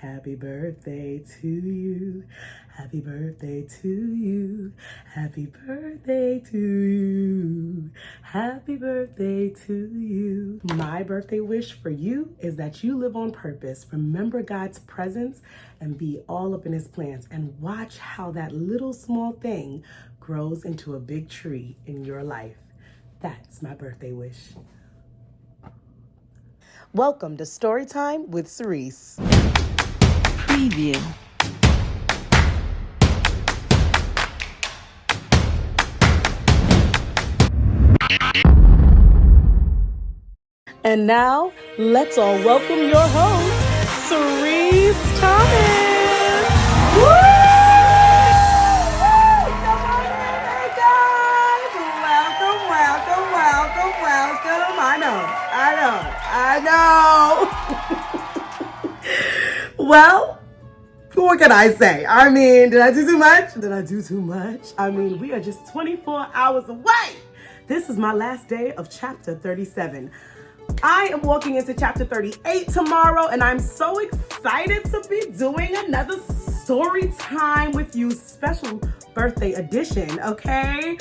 Happy birthday to you. Happy birthday to you. Happy birthday to you. Happy birthday to you. My birthday wish for you is that you live on purpose. Remember God's presence and be all up in his plans, and watch how that little small thing grows into a big tree in your life. That's my birthday wish. Welcome to Storytime with Sirece. Preview. And now, let's all welcome your host, Sirece Thomas. Woo! Come on in, hey guys! Welcome. I know. Well, what can I say? I mean, did I do too much? I mean, we are just 24 hours away. This is my last day of chapter 37. I am walking into chapter 38 tomorrow, and I'm so excited to be doing another story time with you, special birthday edition, okay?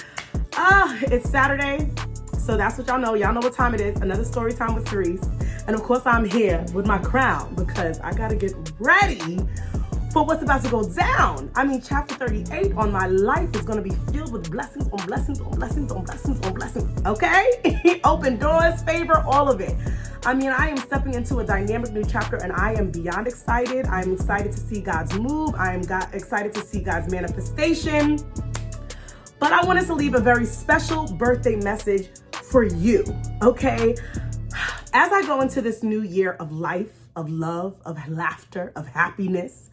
It's Saturday, so that's what y'all know. Y'all know what time it is, another story time with Sirece. And of course, I'm here with my crown because I gotta get ready for what's about to go down. I mean, chapter 38 on my life is gonna be filled with blessings on blessings on blessings on blessings on blessings, okay? Open doors, favor, all of it. I mean, I am stepping into a dynamic new chapter, and I am beyond excited. I'm excited to see God's move. Excited to see God's manifestation. But I wanted to leave a very special birthday message for you, okay? As I go into this new year of life, of love, of laughter, of happiness,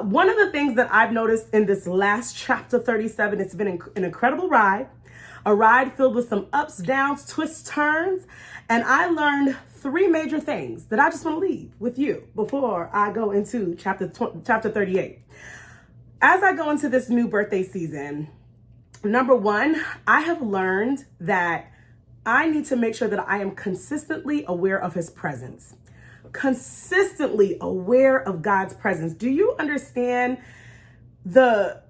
one of the things that I've noticed in this last chapter 37, it's been an incredible ride, a ride filled with some ups, downs, twists, turns, and I learned three major things that I just want to leave with you before I go into chapter 38. As I go into this new birthday season, number one, I have learned that I need to make sure that I am consistently aware of his presence. Consistently aware of God's presence. Do you understand the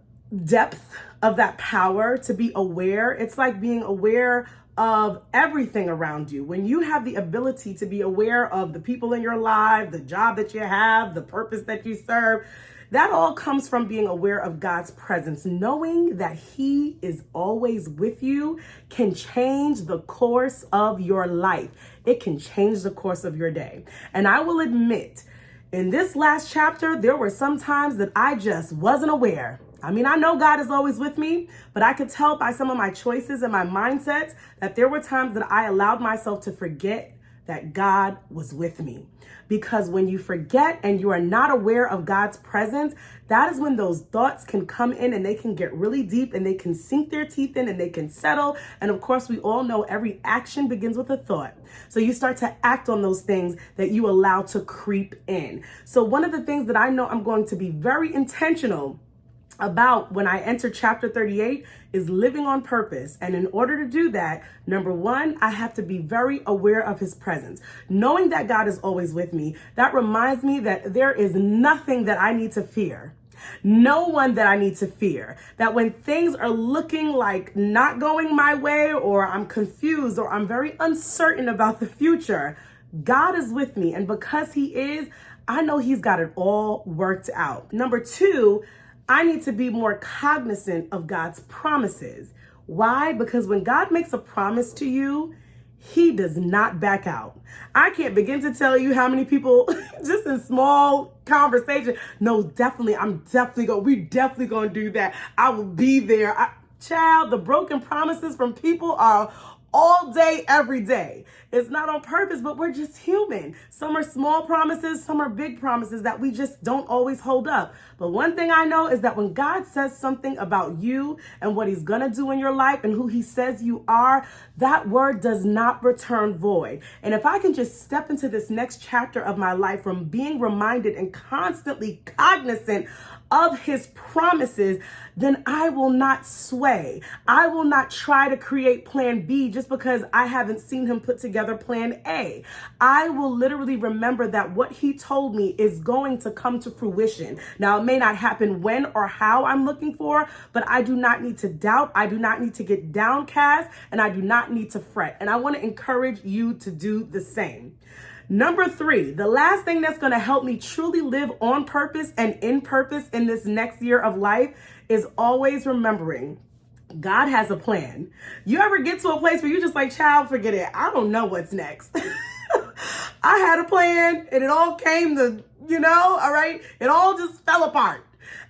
depth of that power to be aware? It's like being aware of everything around you. When you have the ability to be aware of the people in your life, the job that you have, the purpose that you serve, that all comes from being aware of God's presence. Knowing that he is always with you can change the course of your life. It can change the course of your day. And I will admit, in this last chapter, there were some times that I just wasn't aware. I mean, I know God is always with me, but I could tell by some of my choices and my mindsets that there were times that I allowed myself to forget that God was with me. Because when you forget and you are not aware of God's presence, that is when those thoughts can come in and they can get really deep and they can sink their teeth in and they can settle. And of course, we all know every action begins with a thought. So you start to act on those things that you allow to creep in. So one of the things that I know I'm going to be very intentional about when I enter chapter 38 is living on purpose. And in order to do that, number one, I have to be very aware of his presence. Knowing that God is always with me, that reminds me that there is nothing that I need to fear. No one that I need to fear. That when things are looking like not going my way, or I'm confused, or I'm very uncertain about the future, God is with me. And because he is, I know he's got it all worked out. Number two, I need to be more cognizant of God's promises. Why? Because when God makes a promise to you, he does not back out. I can't begin to tell you how many people just in small conversation, no, definitely, we definitely going to do that. I will be there. Child, the broken promises from people are all day, every day. It's not on purpose, but we're just human. Some are small promises, some are big promises that we just don't always hold up. But one thing I know is that when God says something about you and what he's gonna do in your life and who he says you are, that word does not return void. And if I can just step into this next chapter of my life from being reminded and constantly cognizant of his promises, then I will not sway. I will not try to create plan B just just because I haven't seen him put together plan A. I will literally remember that what he told me is going to come to fruition. Now, it may not happen when or how I'm looking for, but I do not need to doubt. I do not need to get downcast, and I do not need to fret. And I want to encourage you to do the same. Number 3, the last thing that's going to help me truly live on purpose and in purpose in this next year of life is always remembering God has a plan. You ever get to a place where you're just like, child, forget it. I don't know what's next. I had a plan and it all came to, all right, it all just fell apart.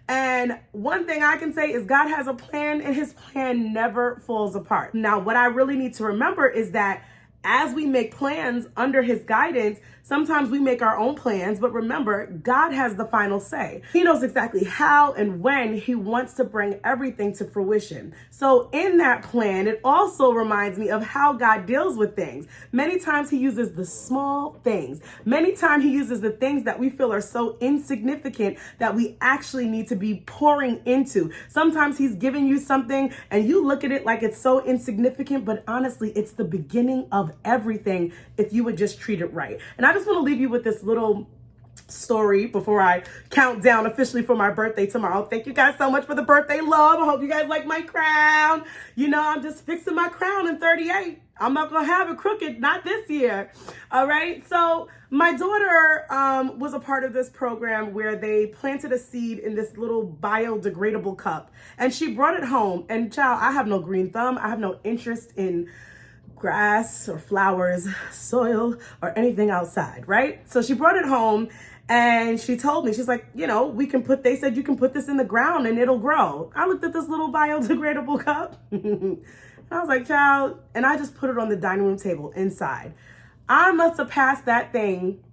And one thing I can say is God has a plan and his plan never falls apart. Now, what I really need to remember is that as we make plans under his guidance, sometimes we make our own plans, but remember, God has the final say. He knows exactly how and when he wants to bring everything to fruition. So in that plan, it also reminds me of how God deals with things. Many times he uses the small things. Many times he uses the things that we feel are so insignificant that we actually need to be pouring into. Sometimes he's giving you something and you look at it like it's so insignificant, but honestly, it's the beginning of everything if you would just treat it right. And I just want to leave you with this little story before I count down officially for my birthday tomorrow. Thank you guys so much for the birthday love. I hope you guys like my crown. I'm just fixing my crown in 38. I'm not going to have it crooked, not this year. All right. So my daughter was a part of this program where they planted a seed in this little biodegradable cup and she brought it home. And child, I have no green thumb. I have no interest in grass or flowers, soil, or anything outside, right? So she brought it home and she told me, she's like, they said you can put this in the ground and it'll grow. I looked at this little biodegradable cup. I was like, child, and I just put it on the dining room table inside. I must have passed that thing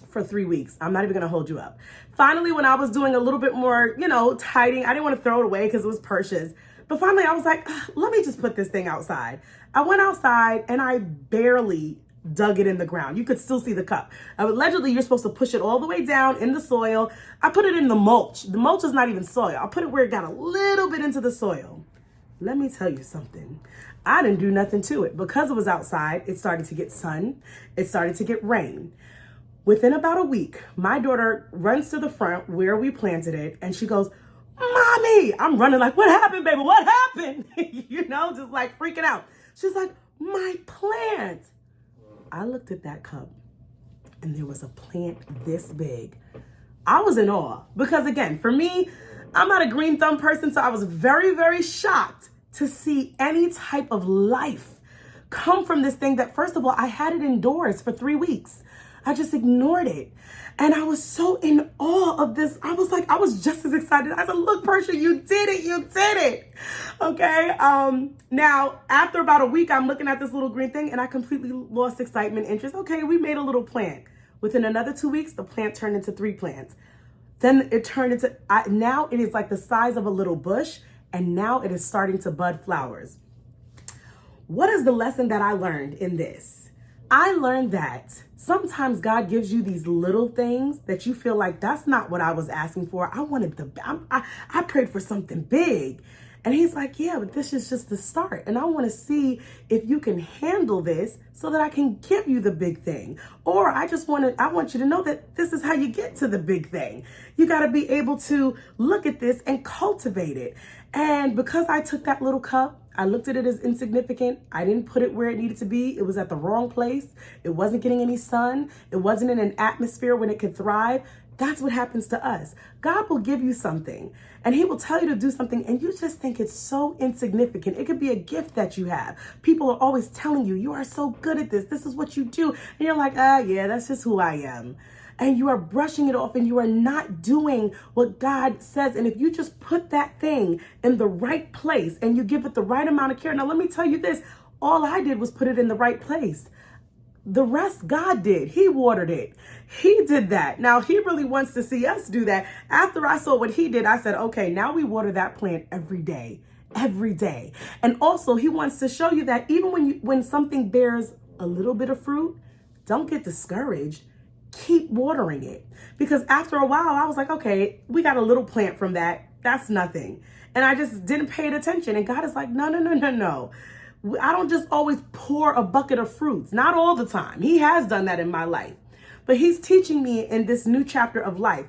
for 3 weeks. I'm not even going to hold you up. Finally, when I was doing a little bit more, tidying, I didn't want to throw it away because it was precious. But finally, I was like, let me just put this thing outside. I went outside and I barely dug it in the ground. You could still see the cup. Allegedly, you're supposed to push it all the way down in the soil. I put it in the mulch. The mulch is not even soil. I put it where it got a little bit into the soil. Let me tell you something. I didn't do nothing to it. Because it was outside, it started to get sun. It started to get rain. Within about a week, my daughter runs to the front where we planted it and she goes, Mommy, I'm running like, what happened, baby? What happened? Just like freaking out. She's like, my plant. I looked at that cup and there was a plant this big. I was in awe because again, for me, I'm not a green thumb person. So I was very, very shocked to see any type of life come from this thing that, first of all, I had it indoors for 3 weeks. I just ignored it. And I was so in awe of this. I was just as excited. I said, look, Persia, you did it. You did it. Okay. Now, after about a week, I'm looking at this little green thing and I completely lost excitement, interest. Okay, we made a little plant. Within another 2 weeks, the plant turned into 3 plants. Then it turned into, now it is like the size of a little bush. And now it is starting to bud flowers. What is the lesson that I learned in this? I learned that sometimes God gives you these little things that you feel like that's not what I was asking for. I prayed for something big. And he's like, yeah, but this is just the start. And I want to see if you can handle this so that I can give you the big thing. Or I want you to know that this is how you get to the big thing. You got to be able to look at this and cultivate it. And because I took that little cup, I looked at it as insignificant. I didn't put it where it needed to be. It was at the wrong place. It wasn't getting any sun. It wasn't in an atmosphere when it could thrive. That's what happens to us. God will give you something and he will tell you to do something and you just think it's so insignificant. It could be a gift that you have. People are always telling you, you are so good at this. This is what you do. And you're like, yeah, that's just who I am. And you are brushing it off and you are not doing what God says. And if you just put that thing in the right place and you give it the right amount of care. Now, let me tell you this. All I did was put it in the right place. The rest God did. He watered it. He did that. Now he really wants to see us do that. After I saw what he did, I said, okay, now we water that plant every day. And also he wants to show you that even when something bears a little bit of fruit, don't get discouraged. Keep watering it. Because after a while, I was like, okay, we got a little plant from that. That's nothing. And I just didn't pay it attention. And God is like, no. I don't just always pour a bucket of fruits. Not all the time. He has done that in my life. But he's teaching me in this new chapter of life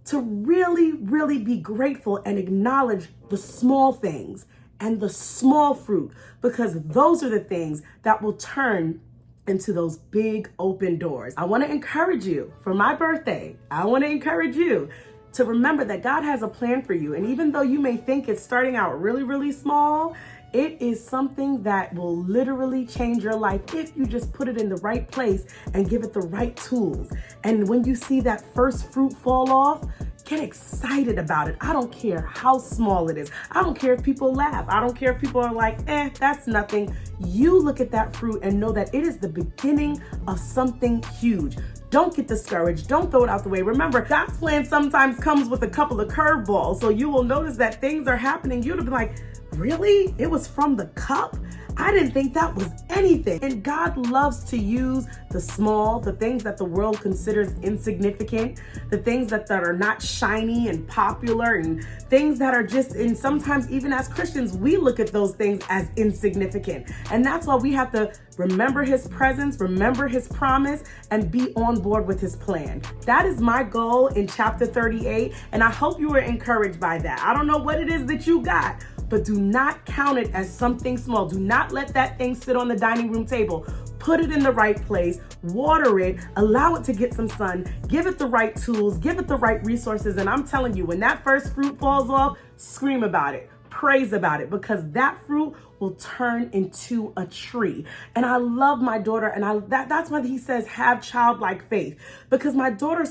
to really, really be grateful and acknowledge the small things and the small fruit, because those are the things that will turn into those big open doors. I want to encourage you for my birthday. I want to encourage you to remember that God has a plan for you. And even though you may think it's starting out really, really small, it is something that will literally change your life if you just put it in the right place and give it the right tools. And when you see that first fruit fall off, get excited about it. I don't care how small it is. I don't care if people laugh. I don't care if people are like, that's nothing. You look at that fruit and know that it is the beginning of something huge. Don't get discouraged. Don't throw it out the way. Remember, God's plan sometimes comes with a couple of curveballs. So you will notice that things are happening. You'll be like, really? It was from the cup? I didn't think that was anything. And God loves to use the small, the things that the world considers insignificant, the things that are not shiny and popular, and things that are just, and sometimes even as Christians, we look at those things as insignificant. And that's why we have to remember his presence, remember his promise, and be on board with his plan. That is my goal in chapter 38. And I hope you were encouraged by that. I don't know what it is that you got, but do not count it as something small. Do not let that thing sit on the dining room table. Put it in the right place, water it, allow it to get some sun, give it the right tools, give it the right resources. And I'm telling you, when that first fruit falls off, scream about it, praise about it, because that fruit will turn into a tree. And I love my daughter, and that's why he says have childlike faith, because my daughter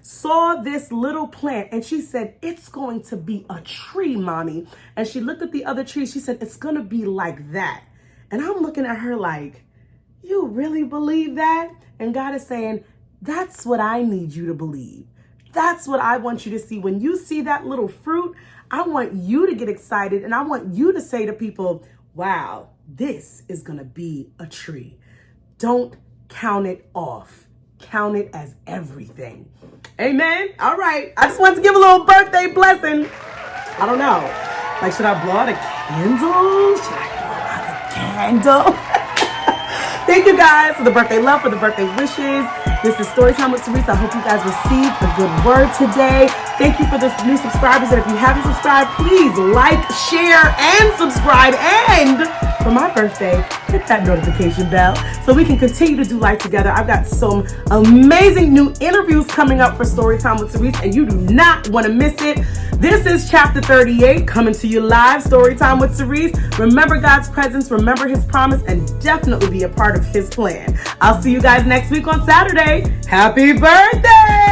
saw this little plant and she said, it's going to be a tree, mommy. And she looked at the other tree, she said, it's going to be like that. And I'm looking at her like, you really believe that? And God is saying, that's what I need you to believe. That's what I want you to see. When you see that little fruit, I want you to get excited, and I want you to say to people, wow, this is going to be a tree. Don't count it off. Count it as everything. Amen. All right. I just wanted to give a little birthday blessing. I don't know. Like, should I blow out a candle? Should I blow out a candle? Thank you guys for the birthday love, for the birthday wishes. This is Storytime with Sirece. I hope you guys received a good word today. Thank you for the new subscribers. And if you haven't subscribed, please like, share, and subscribe. And for my birthday, hit that notification bell so we can continue to do life together. I've got some amazing new interviews coming up for Storytime with Sirece, and you do not want to miss it. This is chapter 38 coming to you live, Storytime with Sirece. Remember God's presence, remember his promise, and definitely be a part of his plan. I'll see you guys next week on Saturday. Happy birthday!